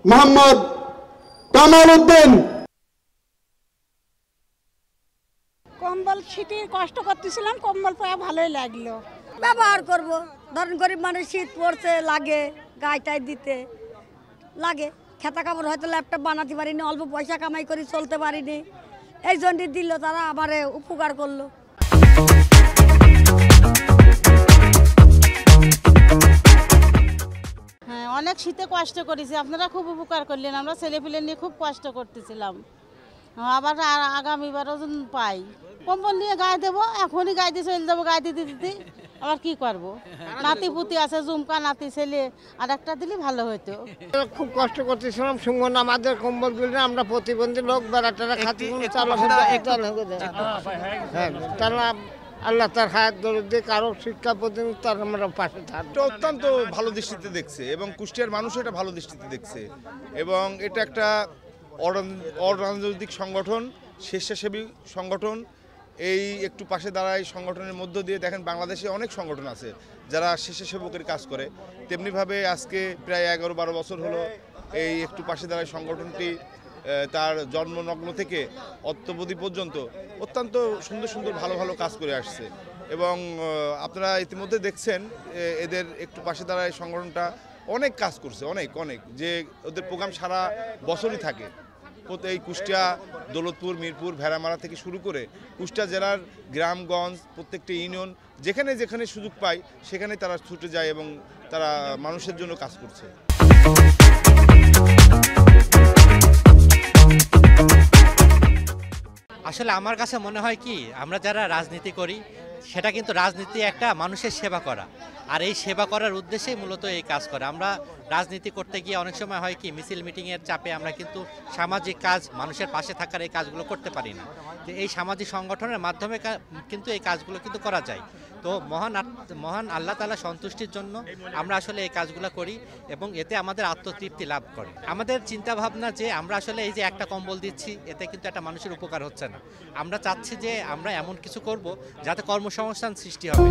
মোহাম্মদ কামাল উদ্দিন। কম্বল শীতের কষ্ট করতেছিলাম, কম্বল পাওয়া ভালোই লাগলো। ব্যবহার করব, ধরেন গরিব মানুষ শীত পড়ছে, লাগে গায়ে দিতে লাগে। খেতা কাপড় হয়তো ল্যাপটপ বানাতে পারিনি, অল্প পয়সা কামাই করে চলতে পারিনি, এই জন্য দিল, তারা আমারে উপকার করলো। হ্যাঁ, অনেক শীতে কষ্ট করেছি, আপনারা খুব উপকার করলেন। আমরা ছেলেপিলে নিয়ে খুব কষ্ট করতেছিলাম, আবার আগামীবারও পাই। কম্বল নিয়ে গায়ে দেবো, এখনই গায়ে দিয়ে চলে যাবো, গায়ে দিতে দিতে আবার কি করবো। নাতি পুতি আছে, ঝুমকা নাতি ছেলে, আর একটা দিলে ভালো হতো। খুব কষ্ট করতেছিলাম, শুনবো না আমাদের কম্বল দিলে আমরা প্রতিবন্ধী লোক বেড়াটারা খাচ্ছি, তারা আল্লাহ তার হায়াত দরদি কারো শিক্ষা প্রতিনিধি তার আমরা পাশে থাকবে। অত্যন্ত ভালো দৃষ্টিতে দেখছে এবং কুষ্টিয়ার মানুষও এটা ভালো দৃষ্টিতে দেখছে এবং এটা একটা অরাজনৈতিক সংগঠন, স্বেচ্ছাসেবী সংগঠন। এই একটু পাশে দাঁড়ায় সংগঠনের মধ্য দিয়ে দেখেন বাংলাদেশে অনেক সংগঠন আছে যারা স্বেচ্ছাসেবকের কাজ করে, তেমনিভাবে আজকে প্রায় 11-12 বছর হলো এই একটু পাশে দাঁড়ায় সংগঠনটি তার জন্মলগ্ন থেকে অদ্যাবধি পর্যন্ত অত্যন্ত সুন্দর সুন্দর ভালো ভালো কাজ করে আসছে এবং আপনারা ইতিমধ্যে দেখছেন এদের একটু পাশে দাঁড়ায় সংগঠনটা অনেক কাজ করছে, অনেক অনেক, যে ওদের প্রোগ্রাম সারা বছরই থাকে। এই কুষ্টিয়া, দৌলতপুর, মিরপুর, ভেড়ামারা থেকে শুরু করে কুষ্টিয়া জেলার গ্রামগঞ্জ প্রত্যেকটা ইউনিয়ন যেখানে যেখানে সুযোগ পায় সেখানে তারা ছুটে যায় এবং তারা মানুষের জন্য কাজ করছে। আসলে আমার কাছে মনে হয় কি, আমরা যারা রাজনীতি করি সেটা কিন্তু রাজনীতি একটা মানুষের সেবা করা, আর এই সেবা করার উদ্দেশ্যেই মূলত এই কাজ করে। আমরা রাজনীতি করতে গিয়ে অনেক সময় হয় কি, মিছিল মিটিংয়ের চাপে আমরা কিন্তু সামাজিক কাজ, মানুষের পাশে থাকার এই কাজগুলো করতে পারি না। তো এই সামাজিক সংগঠনের মাধ্যমে কিন্তু এই কাজগুলো কিন্তু করা যায়। তো মহান আল্লাহ তাআলা সন্তুষ্টির জন্য আমরা আসলে এই কাজগুলো করি এবং এতে আমাদের আত্মতৃপ্তি লাভ করে। আমাদের চিন্তা ভাবনা যে আমরা আসলে এই যে একটা কম্বল দিচ্ছি, এতে কিন্তু একটা মানুষের উপকার হচ্ছে না। আমরা চাচ্ছি যে আমরা এমন কিছু করব যাতে কর্মসংস্থান সৃষ্টি হবে।